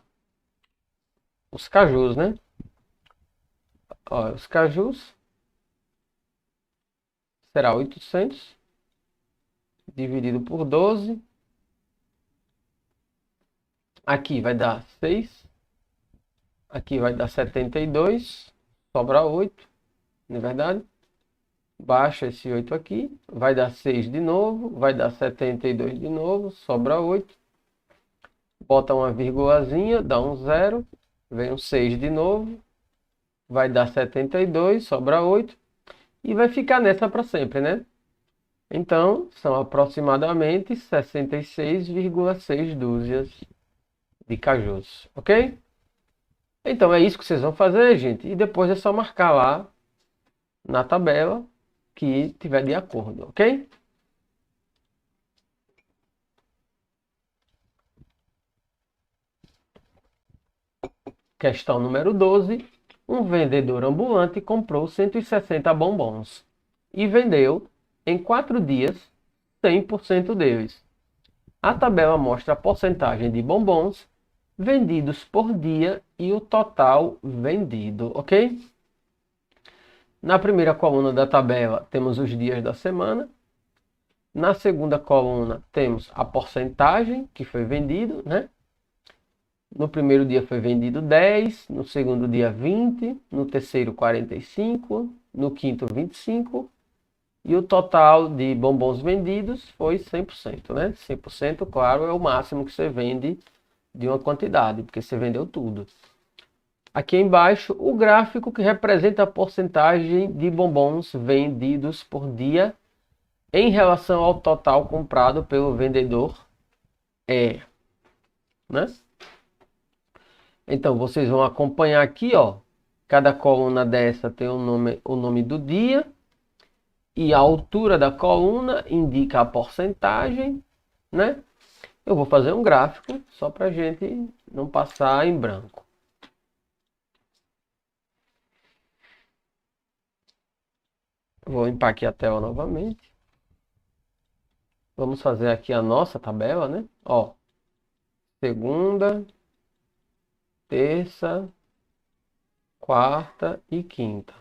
os cajus, né? Ó, os cajus será 800 dividido por 12. Aqui vai dar 6. Aqui vai dar 72. Sobra 8. Não é verdade? Baixa esse 8 aqui. Vai dar 6 de novo. Vai dar 72 de novo. Sobra 8. Bota uma vírgulazinha. Dá um 0. Vem um 6 de novo. Vai dar 72. Sobra 8. E vai ficar nessa para sempre, né? Então, são aproximadamente 66,6 dúzias de cajus, ok? Então, é isso que vocês vão fazer, gente. E depois é só marcar lá na tabela que tiver de acordo, ok? Questão número 12. Um vendedor ambulante comprou 160 bombons e vendeu em 4 dias 100% deles. A tabela mostra a porcentagem de bombons vendidos por dia e o total vendido, ok? Na primeira coluna da tabela temos os dias da semana. Na segunda coluna temos a porcentagem que foi vendido, né? No primeiro dia foi vendido 10, no segundo dia 20, no terceiro 45, no quinto 25 e o total de bombons vendidos foi 100%, né? 100%, claro, é o máximo que você vende de uma quantidade, porque você vendeu tudo. Aqui embaixo, o gráfico que representa a porcentagem de bombons vendidos por dia em relação ao total comprado pelo vendedor né? Então, vocês vão acompanhar aqui, ó. Cada coluna dessa tem o nome do dia e a altura da coluna indica a porcentagem, né? Eu vou fazer um gráfico só para a gente não passar em branco. Vou limpar aqui a tela novamente. Vamos fazer aqui a nossa tabela, né? Ó, segunda, terça, quarta e quinta,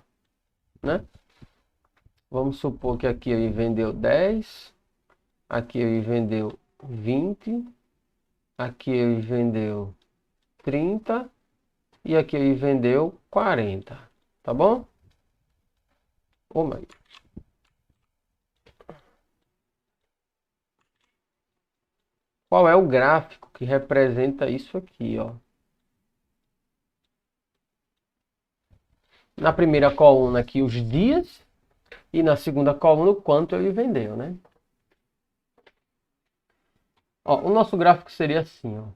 né? Vamos supor que aqui ele vendeu 10, aqui ele vendeu 20, aqui ele vendeu 30 e aqui ele vendeu 40, tá bom? Oh, my. Qual é o gráfico que representa isso aqui, ó? Na primeira coluna aqui os dias e na segunda coluna o quanto ele vendeu, né? Ó, o nosso gráfico seria assim, ó.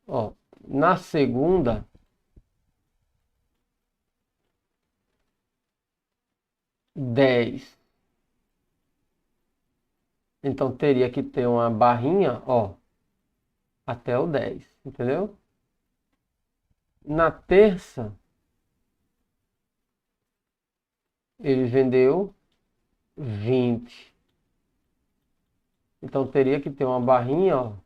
Ó, na segunda, dez. Então teria que ter uma barrinha, ó, até o 10, entendeu? Na terça, ele vendeu 20. Então teria que ter uma barrinha, ó,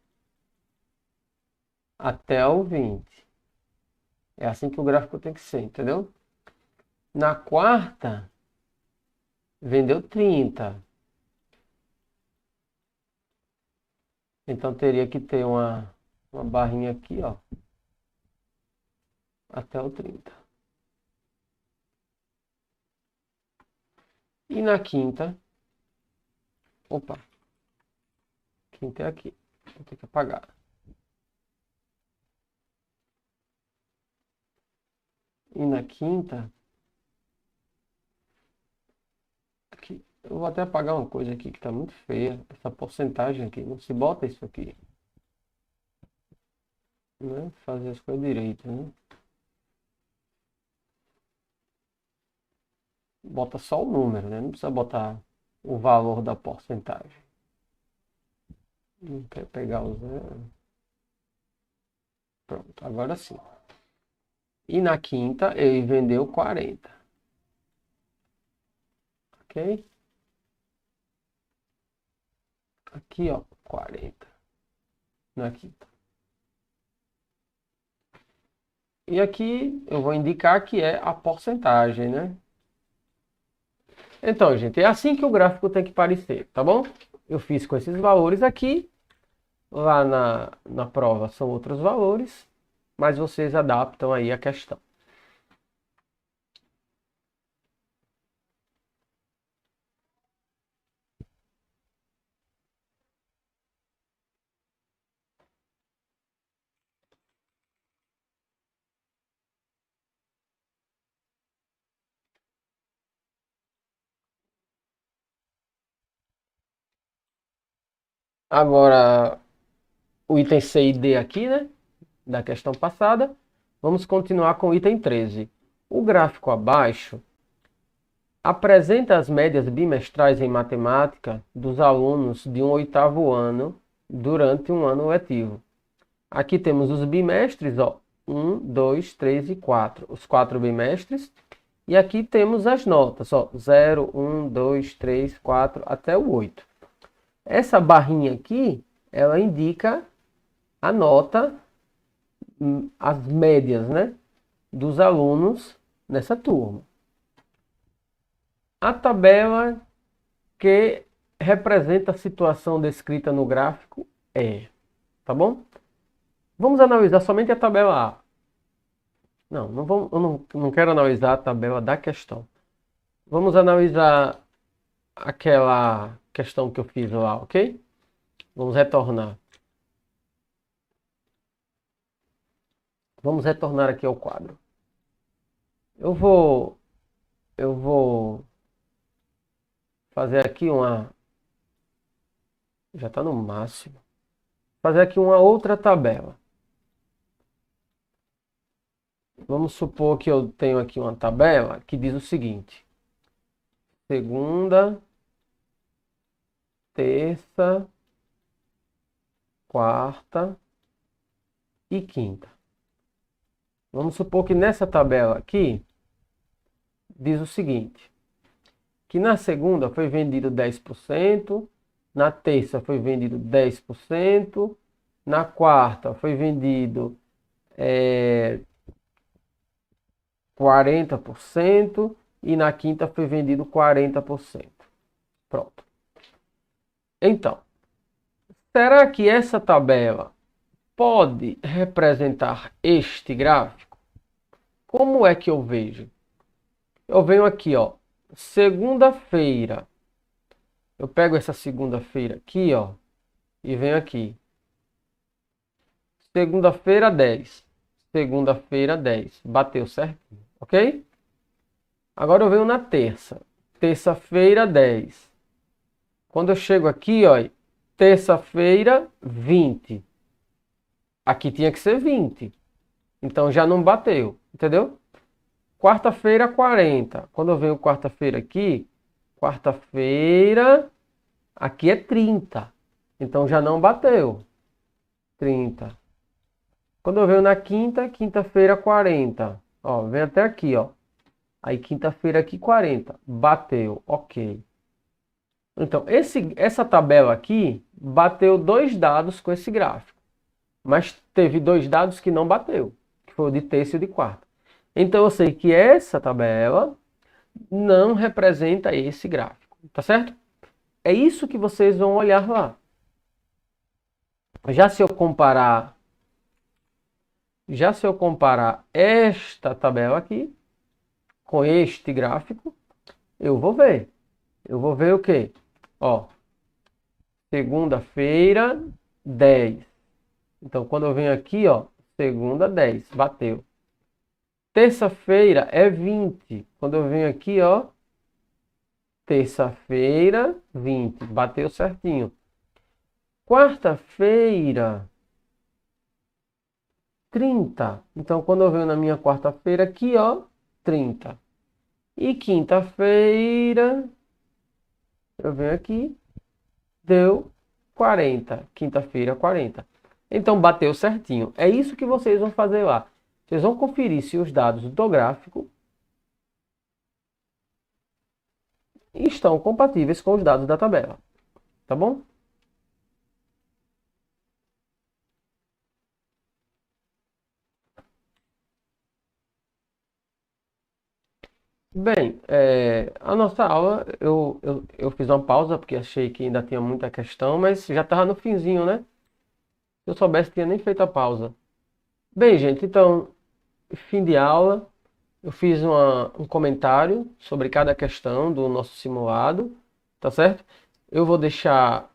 até o 20. É assim que o gráfico tem que ser, entendeu? Na quarta, vendeu 30. Então teria que ter uma barrinha aqui, ó, até o 30. E na quinta, opa, quinta é aqui, vou ter que apagar. E na quinta, aqui, eu vou até apagar uma coisa aqui que está muito feia, essa porcentagem aqui, não se bota isso aqui, né? Fazer as coisas direito, né? Bota só o número, né? Não precisa botar o valor da porcentagem. Não quer pegar o zero. Pronto, agora sim. E na quinta ele vendeu 40. Ok? Aqui, ó, 40. Na quinta. E aqui eu vou indicar que é a porcentagem, né? Então, gente, é assim que o gráfico tem que parecer, tá bom? Eu fiz com esses valores aqui. Lá na prova são outros valores, mas vocês adaptam aí a questão. Agora, o item C e D aqui, né? Da questão passada. Vamos continuar com o item 13. O gráfico abaixo apresenta as médias bimestrais em matemática dos alunos de um oitavo ano durante um ano letivo. Aqui temos os bimestres, ó, 1, 2, 3 e 4. Os 4 bimestres. E aqui temos as notas, ó, 0, 1, 2, 3, 4, até o 8. Essa barrinha aqui, ela indica a nota, as médias, né? dos alunos nessa turma. A tabela que representa a situação descrita no gráfico é, tá bom? Vamos analisar somente a tabela A. Não, eu não quero analisar a tabela da questão. Vamos analisar aquela questão que eu fiz lá, ok? Vamos retornar. Vamos retornar aqui ao quadro. Eu vou fazer aqui uma... Já está no máximo. Fazer aqui uma outra tabela. Vamos supor que eu tenho aqui uma tabela que diz o seguinte: segunda, terça, quarta e quinta. Vamos supor que nessa tabela aqui diz o seguinte: que na segunda foi vendido 10%, na terça foi vendido 10%, na quarta foi vendido 40% e na quinta foi vendido 40%. Pronto. Então, será que essa tabela pode representar este gráfico? Como é que eu vejo? Eu venho aqui, ó, segunda-feira. Eu pego essa segunda-feira aqui, ó, e venho aqui. Segunda-feira, 10. Segunda-feira, 10. Bateu certinho, ok? Agora eu venho na terça. Terça-feira, 10. Quando eu chego aqui, ó, terça-feira, 20. Aqui tinha que ser 20. Então já não bateu, entendeu? Quarta-feira, 40. Quando eu venho quarta-feira aqui, quarta-feira, aqui é 30. Então já não bateu. 30. Quando eu venho na quinta, quinta-feira, 40. Ó, vem até aqui, ó. Aí quinta-feira aqui, 40. Bateu, ok. Então, essa tabela aqui bateu 2 dados com esse gráfico. Mas teve 2 dados que não bateu, que foi o de terça e o de quarta. Então, eu sei que essa tabela não representa esse gráfico, tá certo? É isso que vocês vão olhar lá. Já se eu comparar esta tabela aqui com este gráfico, eu vou ver. Eu vou ver o quê? Ó, segunda-feira, 10. Então, quando eu venho aqui, ó, segunda, 10, bateu. Terça-feira é 20. Quando eu venho aqui, ó, terça-feira, 20. Bateu certinho. Quarta-feira, 30. Então, quando eu venho na minha quarta-feira aqui, ó, 30. E quinta-feira, eu venho aqui, deu 40. Quinta-feira, 40. Então, bateu certinho. É isso que vocês vão fazer lá. Vocês vão conferir se os dados do gráfico estão compatíveis com os dados da tabela. Tá bom? Bem, a nossa aula, eu fiz uma pausa porque achei que ainda tinha muita questão, mas já estava no finzinho, né? Se eu soubesse, tinha nem feito a pausa. Bem, gente, então, fim de aula. Eu fiz um comentário sobre cada questão do nosso simulado, tá certo? Eu vou deixar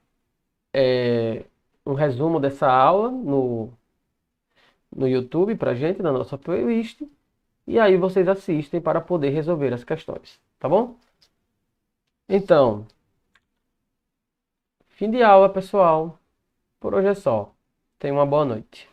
um resumo dessa aula no YouTube pra gente, na nossa playlist. E aí vocês assistem para poder resolver as questões, tá bom? Então, fim de aula, pessoal. Por hoje é só. Tenha uma boa noite.